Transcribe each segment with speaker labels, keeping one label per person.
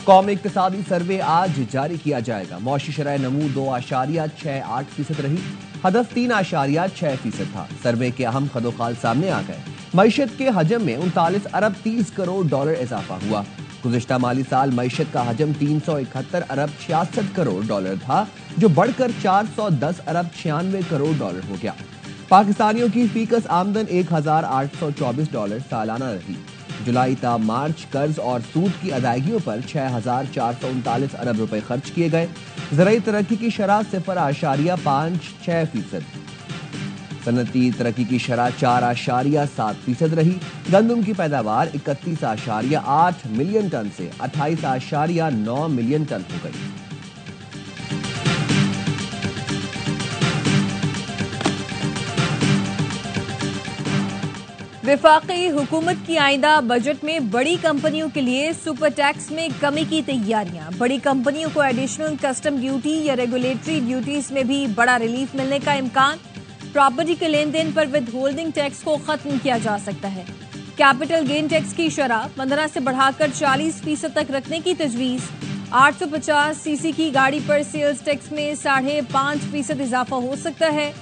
Speaker 1: कौमी इक्तिसादी सर्वे आज जारी किया जाएगा। मौशी शरह नमू 2.68% रही, हदफ 3.6% था। सर्वे के अहम खदोखाल सामने आ गए। मईशत के हजम में 39 अरब 30 करोड़ डॉलर इजाफा हुआ। गुज़िश्ता माली साल मईशत का हजम 371 अरब 66 करोड़ डॉलर था, जो बढ़कर 410 अरब 96 करोड़ डॉलर हो गया। पाकिस्तानियों की फीकस आमदन 1824 डॉलर सालाना रही। जुलाई ता मार्च कर्ज और सूद की अदायगियों पर 6439 अरब रुपए खर्च किए गए। ज़राई तरक्की की शरह 0.56%, सनती तरक्की की शरह 4.7% रही। गंदम की पैदावार 31.8 मिलियन टन से 28.9 मिलियन टन हो गई।
Speaker 2: वफाकी हुकूमत की आइंदा बजट में बड़ी कंपनियों के लिए सुपर टैक्स में कमी की तैयारियां। बड़ी कंपनियों को एडिशनल कस्टम ड्यूटी या रेगुलेटरी ड्यूटीज में भी बड़ा रिलीफ मिलने का इम्कान। प्रॉपर्टी के लेन देन पर विद होल्डिंग टैक्स को खत्म किया जा सकता है। कैपिटल गेन टैक्स की शरह 15 से बढ़ाकर 40% तक रखने की तजवीज। 850 सीसी की गाड़ी पर सेल्स टैक्स में 5.5% इजाफा हो सकता है।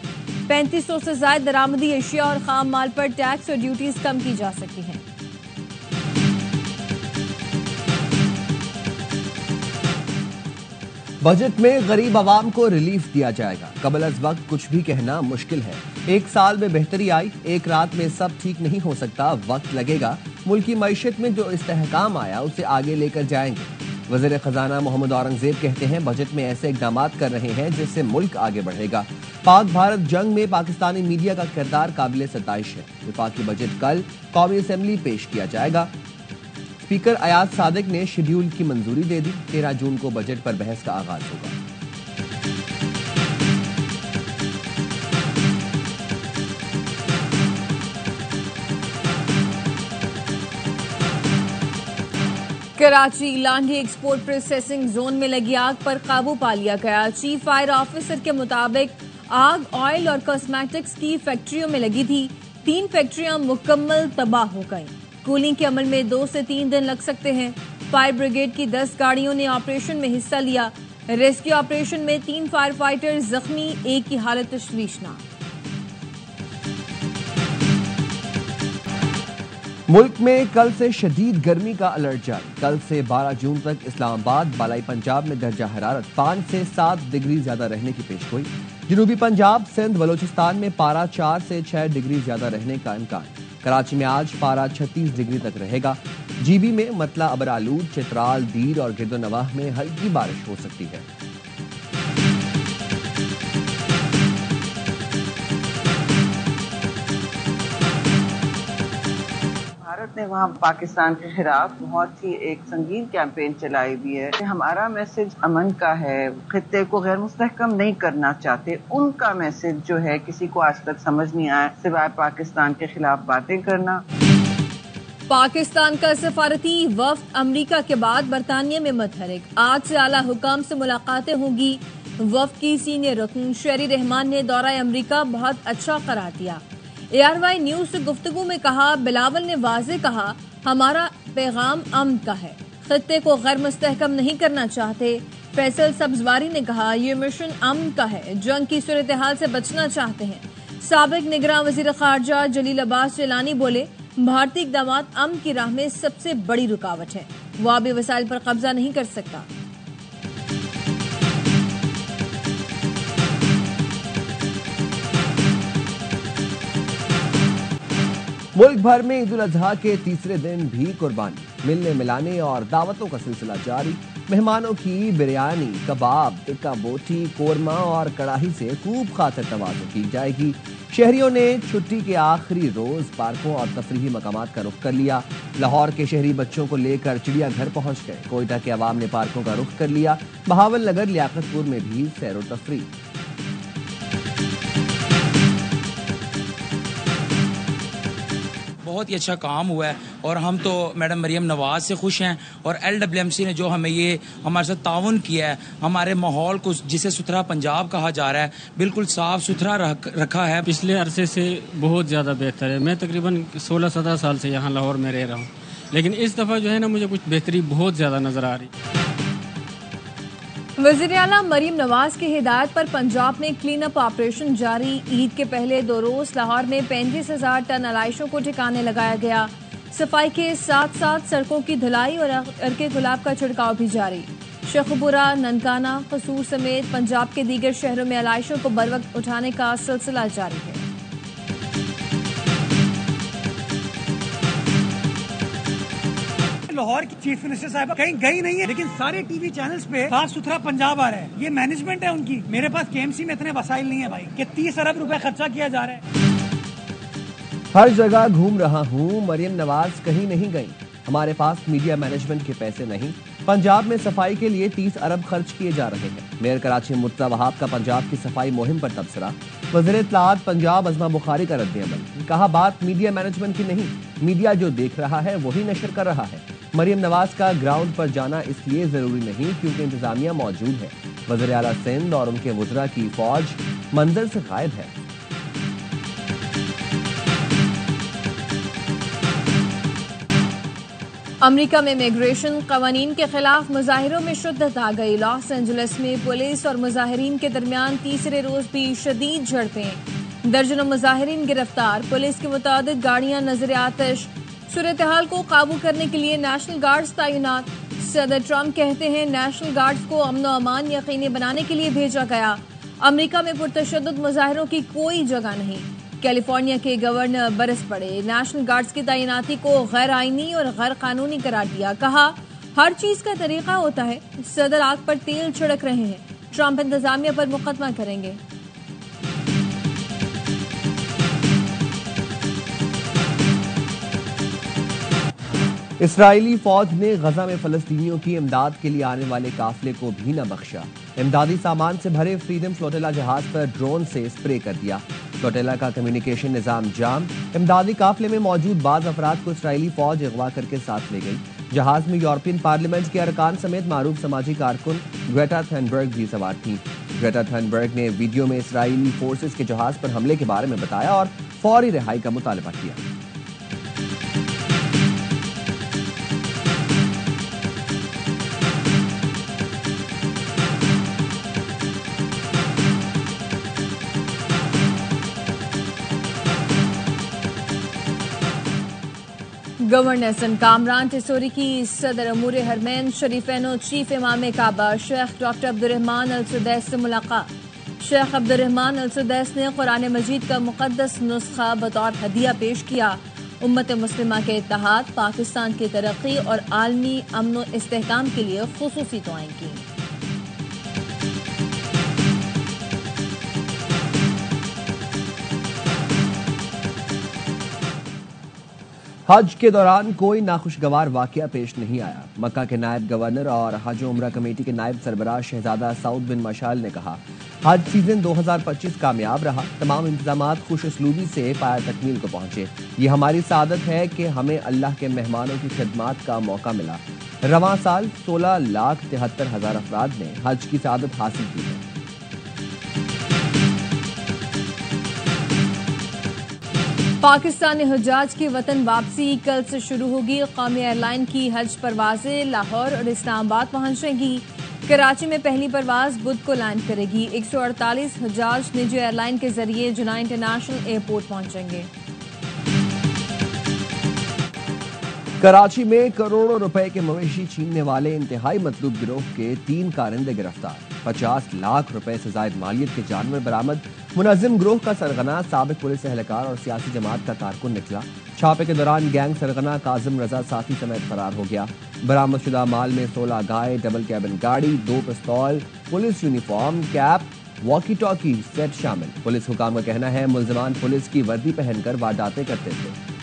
Speaker 2: 3500 से ज्यादा दरामदी अशिया और खाम माल पर टैक्स और ड्यूटीज कम की जा सकती हैं।
Speaker 1: बजट में गरीब आवाम को रिलीफ दिया जाएगा। कबल अज वक्त कुछ भी कहना मुश्किल है। एक साल में बेहतरी आई, एक रात में सब ठीक नहीं हो सकता, वक्त लगेगा। मुल्की मईशत में जो इस्तेहकाम आया उसे आगे लेकर जाएंगे। वज़ीर खजाना मोहम्मद औरंगजेब कहते हैं बजट में ऐसे इकदाम कर रहे हैं जिससे मुल्क आगे बढ़ेगा। पाक भारत जंग में पाकिस्तानी मीडिया का किरदार काबिल सताइश है। विफाकी बजट कल कौमी असेंबली पेश किया जाएगा। स्पीकर अयाज सादिक ने शेड्यूल की मंजूरी दे दी। 13 जून को बजट पर बहस का आगाज होगा।
Speaker 2: Karachi Landhi export processing zone में लगी आग पर काबू पा लिया गया। चीफ फायर ऑफिसर के मुताबिक आग ऑयल और कॉस्मेटिक्स की फैक्ट्रियों में लगी थी। 3 फैक्ट्रियां मुकम्मल तबाह हो गईं। कूलिंग के अमल में 2 से 3 दिन लग सकते हैं। फायर ब्रिगेड की 10 गाड़ियों ने ऑपरेशन में हिस्सा लिया। रेस्क्यू ऑपरेशन में 3 फायर फाइटर जख्मी, एक की हालत तशवीशनाक।
Speaker 1: मुल्क में कल से शदीद गर्मी का अलर्ट जारी। कल से 12 जून तक इस्लामाबाद, बालाई पंजाब में दर्जा हरारत 5 से 7 डिग्री ज्यादा रहने की पेशगोई। जनूबी पंजाब, सिंध, बलोचिस्तान में पारा 4 से 6 डिग्री ज्यादा रहने का इम्कान। कराची में आज पारा 36 डिग्री तक रहेगा। जीबी में मतला, अबरालूद, चित्राल, दीर और गिरदोनवाह में हल्की बारिश हो सकती है।
Speaker 3: भारत ने वहाँ पाकिस्तान के खिलाफ बहुत ही एक संगीन कैंपेन चलाई हुई है। हमारा मैसेज अमन का है, खित्ते को गैर मुस्तहकम नहीं करना चाहते। उनका मैसेज जो है किसी को आज तक समझ नहीं आया सिवाय पाकिस्तान के खिलाफ बातें करना।
Speaker 2: पाकिस्तान का सफारती वफ्द अमेरिका के बाद बरतानिया में मुतहरिक। आज से आला हुकाम से मुलाकातें होंगी। वफ्द की सीनियर रुकन शेरी रहमान ने दौरा अमेरिका बहुत अच्छा करार दिया। ARY न्यूज से गुफ्तगू में कहा, बिलावल ने वाज़े कहा हमारा पैगाम अमन का है, खित्ते को गैर मुस्तहकम नहीं करना चाहते। फैसल सब्जवारी ने कहा ये मिशन अमन का है, जंग की सूरत हाल से बचना चाहते हैं। साबिक निगरान वजीर खारजा जलील अब्बास जिलानी बोले भारतीय इक़दामात अमन की राह में सबसे बड़ी रुकावट है, वो आबी वसाइल पर कब्जा नहीं कर सकता।
Speaker 1: मुल्क भर में ईद उल अजहा के तीसरे दिन भी कुर्बानी, मिलने मिलाने और दावतों का सिलसिला जारी। मेहमानों की बिरयानी, कबाब, टिक्का बोटी, कोरमा और कड़ाही से खूब खातिर तवाज़ुन की जाएगी। शहरियों ने छुट्टी के आखिरी रोज पार्कों और तफरीही मकामात का रुख कर लिया। लाहौर के शहरी बच्चों को लेकर चिड़ियाघर पहुंच गए। कोयटा के अवाम ने पार्कों का रुख कर लिया। बहावल नगर, लियाकतपुर में भी सैर व तफरीह।
Speaker 4: बहुत ही अच्छा काम हुआ है और हम तो मैडम मरियम नवाज से खुश हैं और LWMC ने जो हमें ये हमारे साथ ताउन किया है, हमारे माहौल को जिसे सुथरा पंजाब कहा जा रहा है बिल्कुल साफ सुथरा रखा है।
Speaker 5: पिछले अरसे से बहुत ज़्यादा बेहतर है। मैं तकरीबन 16-17 साल से यहाँ लाहौर में रह रहा हूँ लेकिन इस दफ़ा जो है ना मुझे कुछ बेहतरी बहुत ज़्यादा नज़र आ रही।
Speaker 2: वज़ीर आला मरीम नवाज की हिदायत पर पंजाब में क्लीन अप ऑपरेशन जारी। ईद के पहले 2 रोज लाहौर में 35,000 टन अलाइशों को ठिकाने लगाया गया। सफाई के साथ साथ सड़कों की धुलाई और अर्के गुलाब का छिड़काव भी जारी। शेखपुरा, ननकाना, कसूर समेत पंजाब के दीगर शहरों में अलाइशों को बरवक्त उठाने का सिलसिला जारी है।
Speaker 6: लाहौर की चीफ मिनिस्टर साहब कहीं गई नहीं है, लेकिन सारे टीवी चैनल्स पे साफ सुथरा पंजाब आ रहा है। ये मैनेजमेंट है उनकी। मेरे पास केएमसी में इतने वसाइल नहीं है भाई कि 30 अरब रुपए खर्चा किया जा रहा है।
Speaker 1: हर जगह घूम रहा हूँ, मरियम नवाज कहीं नहीं गई। हमारे पास मीडिया मैनेजमेंट के पैसे नहीं। पंजाब में सफाई के लिए 30 अरब खर्च किए जा रहे हैं। मेयर कराची मुर्तजा वहाब का पंजाब की सफाई मुहिम पर तबसरा। वज़ीर इत्तलाआत पंजाब अज़मा बुखारी का रद्द-ए-अमल। कहा, बात मीडिया मैनेजमेंट की नहीं, मीडिया जो देख रहा है वही नशर कर रहा है। मरियम नवाज का ग्राउंड पर जाना इसलिए जरूरी नहीं क्योंकि इंतजामिया मौजूद है। वज़ीर आला सिंध और उनके वज़रा की फौज मंजर से गायब है।
Speaker 2: अमेरिका में इमिग्रेशन कवानीन के खिलाफ मुजाहिरों में शिद्दत आ गई। लॉस एंजलिस में पुलिस और मुजाहिरीन के दरमियान तीसरे रोज भी शदीद झड़पें। दर्जनों मुजाहिरीन गिरफ्तार। पुलिस की मुतादिद गाड़ियां नजर आतिश। सूरत हाल को काबू करने के लिए नेशनल गार्ड्स तैनात। सदर ट्रंप कहते हैं नेशनल गार्ड्स को अमन व अमान यकीनी बनाने के लिए भेजा गया। अमेरिका में पुरतशद्दुद मुजाहिरों की कोई जगह नहीं। कैलिफोर्निया के गवर्नर बरस पड़े। नेशनल गार्ड्स की तैनाती को गैर आईनी और गैर कानूनी करार दिया। कहा, हर चीज का तरीका होता है। सदर आग पर तेल छिड़क रहे हैं। ट्रंप इंतजामिया पर मुकदमा करेंगे।
Speaker 1: इसराइली फौज ने गजा में फलस्तीनियों की इमदाद के लिए आने वाले काफिले को भी न बख्शा। इमदादी सामान से भरे फ्रीडम फ्लोटिला जहाज पर ड्रोन से स्प्रे कर दिया। फ्लोटिला का कम्युनिकेशन निजाम जाम। इमदादी काफिले में मौजूद बाज अफराद को इसराइली फौज अगवा करके साथ ले गई। जहाज में यूरोपियन पार्लियामेंट के अरकान समेत मारूफ समाजी कारकुन ग्रेटा थनबर्ग भी सवार थीं। ग्रेटा थनबर्ग ने वीडियो में इसराइली फोर्सेस के जहाज पर हमले के बारे में बताया और फौरी रिहाई का मुतालबा किया।
Speaker 2: गवर्नर हसन कामरान टिसोरी की सदर अमूर हरमैन शरीफैनो चीफ इमाम काबा शेख डॉक्टर अब्दुर्रहमान अल सुदैस से मुलाकात। शेख अब्दुर्रहमान अल सुदैस ने कुरान मजीद का मुक़द्दस नुस्खा बतौर हदिया पेश किया। उम्मत मुस्लिमा के इत्तेहाद, पाकिस्तान की तरक्की और आलमी अमन व इस्तेहकाम के लिए खुसूसी दुआएं की।
Speaker 1: हज के दौरान कोई नाखुशगवार वाकया पेश नहीं आया। मक्का के नायब गवर्नर और हज उम्रा कमेटी के नायब सरबराह शहजादा सऊद बिन मशाल ने कहा, हज सीजन 2025 कामयाब रहा। तमाम इंतजामात खुशउस्लूबी से पाया तकमील को पहुंचे। ये हमारी सादत है कि हमें अल्लाह के मेहमानों की खिदमत का मौका मिला। रवां साल 16,73,000 अफराद ने हज की सादत हासिल की है।
Speaker 2: पाकिस्तानी हुज्जाज की वतन वापसी कल से शुरू होगी। कौमी एयरलाइन की हज परवाजें लाहौर और इस्लामाबाद पहुंचेंगी। कराची में पहली परवाज बुध को लैंड करेगी। 148 हुज्जाज निजी एयरलाइन के जरिए जुना इंटरनेशनल एयरपोर्ट पहुंचेंगे।
Speaker 1: कराची में करोड़ों रुपए के मवेशी छीनने वाले इंतहाई मतलूब गिरोह के 3 कारिंदे गिरफ्तार। 50 लाख रुपए से जायद मालियत के जानवर बरामद। मुनज़्ज़िम गिरोह का सरगना साबिक पुलिस एहलकार और सियासी जमात का कारकुन निकला। छापे के दौरान गैंग सरगना काजिम रजा साथी समेत फरार हो गया। बरामदशुदा माल में 16 गाय, डबल कैबिन गाड़ी, 2 पिस्तौल, police uniform, cap, walkie talkie set शामिल। पुलिस हुकाम का कहना है मुल्जिमान पुलिस की वर्दी पहनकर वारदातें करते थे।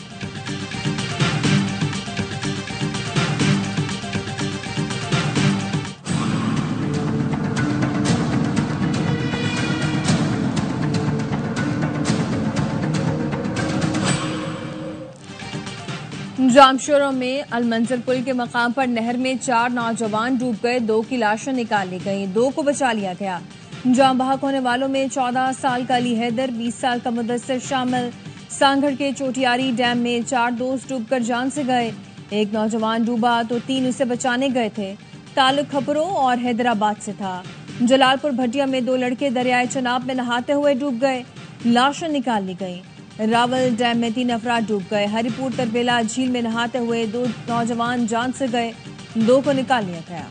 Speaker 2: जामशोरों में अलमंजर पुल के मकाम पर नहर में 4 नौजवान डूब गए। 2 की लाशें निकाली गई, 2 को बचा लिया गया। जाम बहक होने वालों में 14 साल का अली हैदर, 20 साल का मुदस्सिर शामिल। सांगढ़ के चोटियारी डैम में 4 दोस्त डूबकर जान से गए। एक नौजवान डूबा तो 3 उसे बचाने गए थे। ताल्लुक खपरों और हैदराबाद से था। जलालपुर भटिया में 2 लड़के दरियाए चनाब में नहाते हुए डूब गए, लाशें निकाल ली गईं। रावल डैम में 3 अफराद डूब गए। हरिपुर तरबेला झील में नहाते हुए 2 नौजवान जान से गए, 2 को निकाल लिया गया।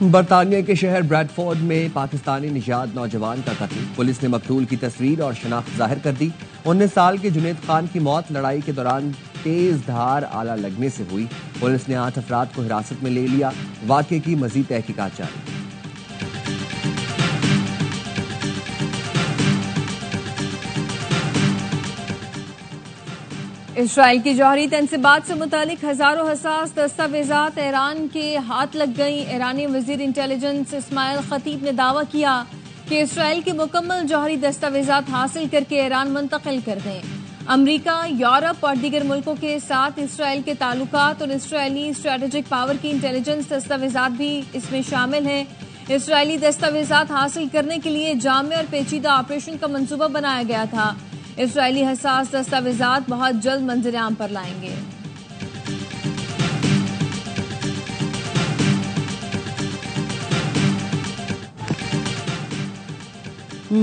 Speaker 1: बरतानिया के शहर ब्रैडफोर्ड में पाकिस्तानी निजात नौजवान का कत्ल। पुलिस ने मकतूल की तस्वीर और शनाख्त जाहिर कर दी। 19 साल के जुनेद खान की मौत लड़ाई के दौरान तेज धार आला लगने से हुई। पुलिस ने 8 अफराद को हिरासत में ले लिया। वाकये की मजीद तहकीकात जारी।
Speaker 2: इसराइल की जौहरी तनसीबात से मुतालिक हजारों हसास दस्तावेजात ईरान के हाथ लग गई। ईरानी वजीर इंटेलिजेंस इस्माइल खतीब ने दावा किया कि इसराइल के मुकम्मल जौहरी दस्तावेजात हासिल करके ईरान मुंतकिल कर दें। अमरीका, यूरोप और दीगर मुल्कों के साथ इसराइल के ताल्लुकात और इसराइली स्ट्रेटेजिक पावर की इंटेलिजेंस दस्तावेजात भी इसमें शामिल हैं। इसराइली दस्तावेजात हासिल करने के लिए जामे और पेचीदा ऑपरेशन का मंसूबा बनाया गया था। इसराइली हसास दस्तावेजात बहुत जल्द मंजर आम पर लाएंगे।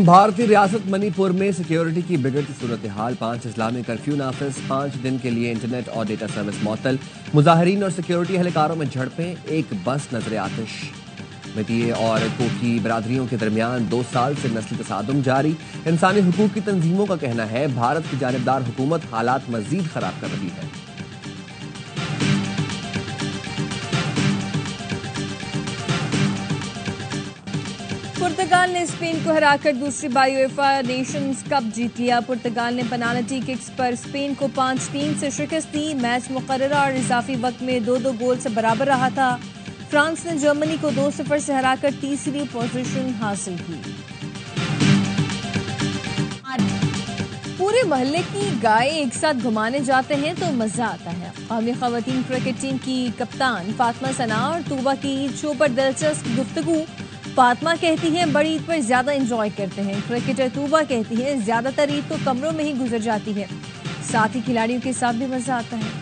Speaker 1: भारतीय रियासत मणिपुर में सिक्योरिटी की बिगड़ती सूरत हाल। 5 अजला में कर्फ्यू नाफिज। 5 दिन के लिए इंटरनेट और डेटा सर्विस मुअत्तल। मुजाहिरीन और सिक्योरिटी एहलकारों में झड़पें। एक बस नजर आतिश। मितीय और कोकी बरादरियों के दरमियान 2 साल से नस्ली तसादुम जारी। इंसानी हुकूक की तंजीमों का कहना है भारत की जानिबदार हुकूमत हालात मजीद खराब कर रही है।
Speaker 2: पुर्तगाल ने स्पेन को हराकर दूसरी बार यूएफा नेशंस कप जीत लिया। पुर्तगाल ने पेनाल्टी किक्स पर स्पेन को 5-3 से शिकस्त दी। मैच मुकर्ररा और इजाफी वक्त में 2-2 गोल से बराबर रहा था। फ्रांस ने जर्मनी को 2-0 से हराकर तीसरी पोजीशन हासिल की। पूरे मोहल्ले की गाय एक साथ घुमाने जाते हैं तो मजा आता है। कौमी खवातीन क्रिकेट टीम की कप्तान फातिमा सना और तूबा की ईद शो पर दिलचस्प गुफ्तगू। फातिमा कहती हैं बड़ी ईद पर ज्यादा एंजॉय करते हैं। क्रिकेटर तूबा कहती है ज्यादातर ईद तो कमरों में ही गुजर जाती है। साथ ही खिलाड़ियों के साथ भी मजा आता है।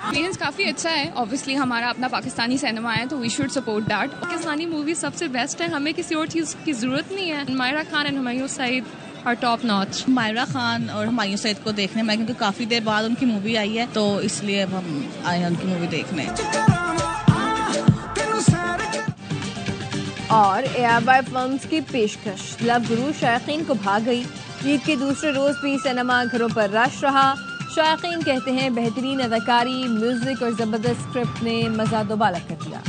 Speaker 7: एक्सपीरियंस काफ़ी अच्छा है। ऑब्वियसली हमारा अपना पाकिस्तानी सिनेमा है तो we should support that. Pakistani movie सबसे बेस्ट है, हमें किसी और चीज़ की ज़रूरत नहीं है। मायरा खान एंड हुमायूं सईद और टॉप नॉच।
Speaker 8: मायरा खान और हुमायूं सईद को देखने में, क्योंकि काफ़ी देर बाद उनकी मूवी आई है तो इसलिए अब हम आए हैं उनकी मूवी देखने।
Speaker 2: और एआरबाई फिल्म्स की पेशकश लव गुरु शायकीन को भा गई। ईद के दूसरे रोज भी सिनेमा घरों पर रश रहा। शायकीन कहते हैं बेहतरीन अदाकारी, म्यूजिक और जबरदस्त स्क्रिप्ट ने मजा दोबाला कर दिया।